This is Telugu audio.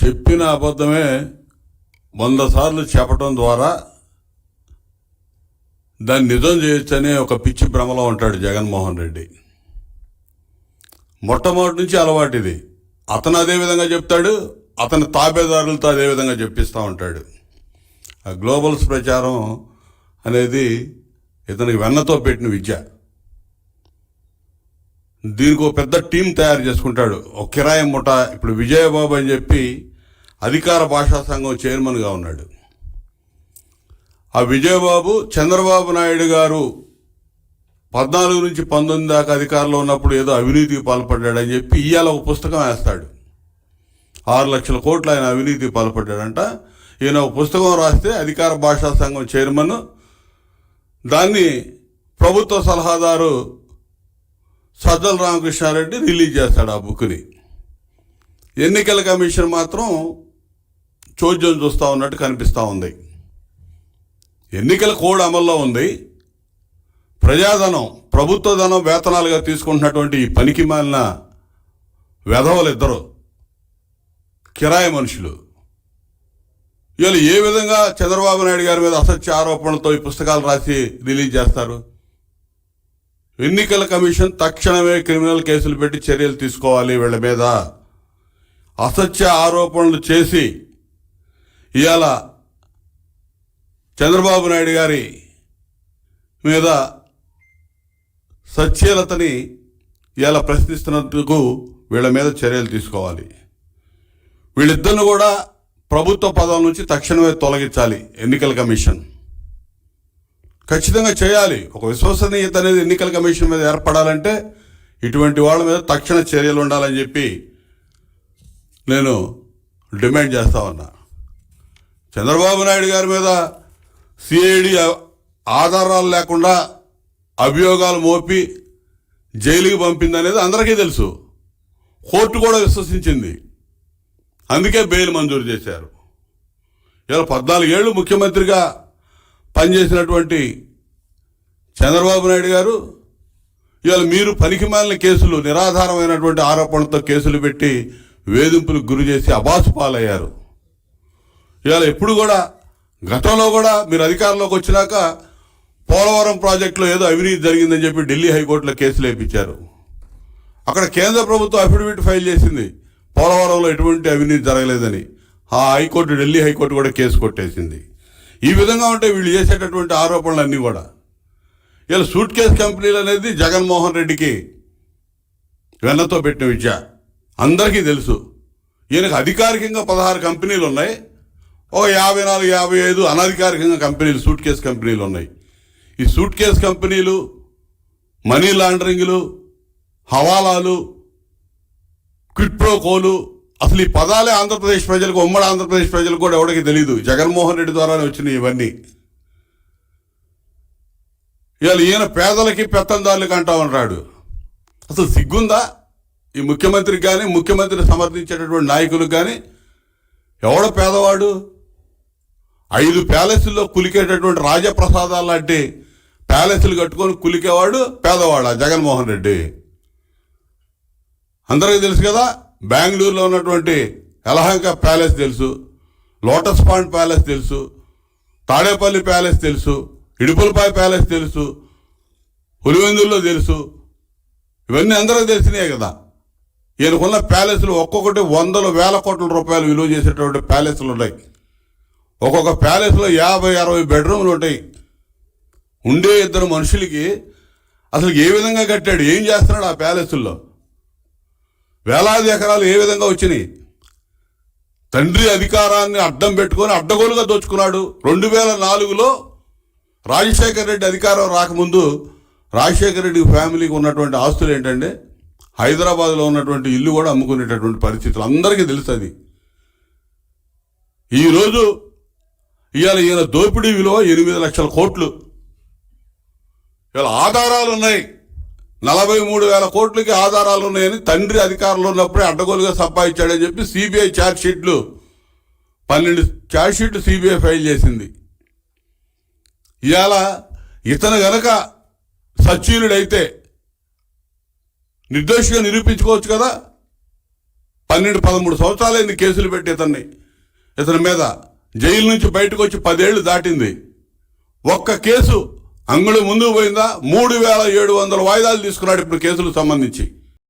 చెప్పిన అబద్ధమే 100 సార్లు చెప్పడం ద్వారా దాన్ని నిజం చేయొచ్చనే ఒక పిచ్చి భ్రమలో ఉంటాడు జగన్మోహన్ రెడ్డి. మొట్టమొదటి నుంచి అలవాటు ఇది. అతను అదే విధంగా చెప్తాడు, అతని తాబేదారులతో అదే విధంగా చెప్పిస్తూ ఉంటాడు. ఆ గ్లోబల్స్ ప్రచారం అనేది ఇతనికి వెన్నతో పెట్టిన విద్య. దీనికి ఒక పెద్ద టీం తయారు చేసుకుంటాడు, ఒక కిరాయి ముఠ. ఇప్పుడు విజయబాబు అని చెప్పి అధికార భాషా సంఘం చైర్మన్గా ఉన్నాడు. ఆ విజయబాబు చంద్రబాబు నాయుడు గారు 14 నుంచి 19 దాకా అధికారంలో ఉన్నప్పుడు ఏదో అవినీతికి పాల్పడ్డాడని చెప్పి ఇవాళ ఒక పుస్తకం వేస్తాడు. 6 లక్షల కోట్లు ఆయన అవినీతికి పాల్పడ్డాడంట. ఈయన ఒక పుస్తకం రాస్తే అధికార భాషా సంఘం చైర్మన్ దాన్ని ప్రభుత్వ సలహాదారు సజ్జల రామకృష్ణారెడ్డి రిలీజ్ చేస్తాడు ఆ బుక్ని. ఎన్నికల కమిషన్ మాత్రం చోద్యం చూస్తూ ఉన్నట్టు కనిపిస్తూ ఉంది. ఎన్నికల కోడ్ అమల్లో ఉంది. ప్రజాధనం, ప్రభుత్వ ధనం వేతనాలుగా తీసుకుంటున్నటువంటి ఈ పనికి మాలిన వెధవలు ఇద్దరు కిరాయి మనుషులు ఇవాళ ఏ విధంగా చంద్రబాబు నాయుడు గారి మీద అసత్య ఆరోపణలతో ఈ పుస్తకాలు రాసి రిలీజ్ చేస్తారు? ఎన్నికల కమిషన్ తక్షణమే క్రిమినల్ కేసులు పెట్టి చర్యలు తీసుకోవాలి. వీళ్ళ మీద అసత్య ఆరోపణలు చేసి ఇవాళ చంద్రబాబు నాయుడు గారి మీద సత్యలతని ఇవాళ ప్రశ్నిస్తున్నందుకు వీళ్ళ మీద చర్యలు తీసుకోవాలి. వీళ్ళిద్దరిని కూడా ప్రభుత్వ పదవుల నుంచి తక్షణమే తొలగించాలి ఎన్నికల కమిషన్. ఖచ్చితంగా చేయాలి. ఒక విశ్వసనీయత అనేది ఎన్నికల కమిషన్ మీద ఏర్పడాలంటే ఇటువంటి వాళ్ళ మీద తక్షణ చర్యలు ఉండాలని చెప్పి నేను డిమాండ్ చేస్తా ఉన్నా. చంద్రబాబు నాయుడు గారి మీద సిఐడి ఆధారాలు లేకుండా అభియోగాలు మోపి జైలుకి పంపిందనేది అందరికీ తెలుసు. కోర్టు కూడా విశ్వసించింది. అందుకే బెయిల్ మంజూరు చేశారు. ఇలా 14 ఏళ్ళు ముఖ్యమంత్రిగా పనిచేసినటువంటి చంద్రబాబు నాయుడు గారు ఇవాళ మీరు పనికిమాలిన కేసులు, నిరాధారమైనటువంటి ఆరోపణలతో కేసులు పెట్టి వేధింపులకు గురి చేసి అబాసు పాలయ్యారు. ఇవాళ ఎప్పుడు కూడా గతంలో కూడా మీరు అధికారంలోకి వచ్చినాక పోలవరం ప్రాజెక్టులో ఏదో అవినీతి జరిగిందని చెప్పి ఢిల్లీ హైకోర్టులో కేసులు వేయించారు. అక్కడ కేంద్ర ప్రభుత్వం అఫిడవిట్ ఫైల్ చేసింది పోలవరంలో ఎటువంటి అవినీతి జరగలేదని. ఆ హైకోర్టు, ఢిల్లీ హైకోర్టు కూడా కేసు కొట్టేసింది. ఈ విధంగా ఉంటే వీళ్ళు చేసేటటువంటి ఆరోపణలన్నీ కూడా ఇలా సూట్ కేసు కంపెనీలు అనేది జగన్మోహన్ రెడ్డికి వెన్నతో పెట్టిన విద్య అందరికీ తెలుసు. ఈయనకు అధికారికంగా 16 కంపెనీలు ఉన్నాయి. ఓ 54, 55 అనధికారికంగా కంపెనీలు, సూట్ కేసు కంపెనీలు ఉన్నాయి. ఈ సూట్ కేసు కంపెనీలు, మనీ లాండరింగ్లు, హవాలాలు, క్విట్ ప్రో కోలు, అసలు ఈ పదాలే ఆంధ్రప్రదేశ్ ప్రజలకు, ఉమ్మడి ఆంధ్రప్రదేశ్ ప్రజలకు కూడా ఎవరికి తెలియదు. జగన్మోహన్ రెడ్డి ద్వారానే వచ్చినాయి ఇవన్నీ. ఇవాళ ఈయన పేదలకి పెత్తందారులకి అంటా ఉన్నాడు. అసలు సిగ్గుందా ఈ ముఖ్యమంత్రికి కానీ, ముఖ్యమంత్రిని సమర్థించేటటువంటి నాయకులకు కానీ? ఎవడ పేదవాడు? 5 ప్యాలెస్ల్లో కులికేటటువంటి రాజప్రసాదాలు లాంటి ప్యాలెస్లు కట్టుకొని కులికేవాడు పేదవాడా జగన్మోహన్ రెడ్డి? అందరికీ తెలుసు కదా. బెంగళూరులో ఉన్నటువంటి యలహంక ప్యాలెస్ తెలుసు, లోటస్ పాండ్ ప్యాలెస్ తెలుసు, తాడేపల్లి ప్యాలెస్ తెలుసు, ఇడుపులపాయ ప్యాలెస్ తెలుసు, పులివెందుల్లో తెలుసు. ఇవన్నీ అందరికీ తెలిసినాయి కదా. ఈయనకున్న ప్యాలెస్లు ఒక్కొక్కటి 100,000 కోట్ల రూపాయలు విలువ చేసేటువంటి ప్యాలెస్లు ఉన్నాయి. ఒక్కొక్క ప్యాలెస్లో 50-60 బెడ్రూమ్లు ఉంటాయి. ఉండే 2 మనుషులకి అసలు ఏ విధంగా కట్టాడు, ఏం చేస్తున్నాడు ఆ ప్యాలెస్ల్లో? వేలాది ఎకరాలు ఏ విధంగా వచ్చినాయి? తండ్రి అధికారాన్ని అడ్డం పెట్టుకొని అడ్డగోలుగా దోచుకున్నాడు. 2004లో రాజశేఖర రెడ్డి అధికారం రాకముందు రాజశేఖర రెడ్డి ఫ్యామిలీకి ఉన్నటువంటి ఆస్తులు ఏంటంటే హైదరాబాద్లో ఉన్నటువంటి ఇల్లు కూడా అమ్ముకునేటటువంటి పరిస్థితులు అందరికీ తెలుసు. అది ఈరోజు ఇవాళ ఈయన దోపిడీ విలువ 8 లక్షల కోట్లు. ఇవాళ ఆధారాలు ఉన్నాయి. 43,000 కోట్లకి ఆధారాలు ఉన్నాయని తండ్రి అధికారంలో ఉన్నప్పుడే అడ్డగోలుగా సంపాదించాడని చెప్పి సిబిఐ ఛార్జ్ షీట్లు 12 ఛార్జ్ షీట్లు సిబిఐ ఫైల్ చేసింది. ఇవాళ ఇతను గనక సచ్చీలుడైతే నిర్దోషిగా నిరూపించుకోవచ్చు కదా. 12-13 సంవత్సరాలైంది కేసులు పెట్టి ఇతని మీద జైలు నుంచి బయటకు వచ్చి 10 ఏళ్ళు దాటింది. ఒక్క కేసు అంగుళం ముందుకు పోయిందా? 3700 వాయిదాలు తీసుకున్నాడు ఇప్పుడు కేసులకు సంబంధించి.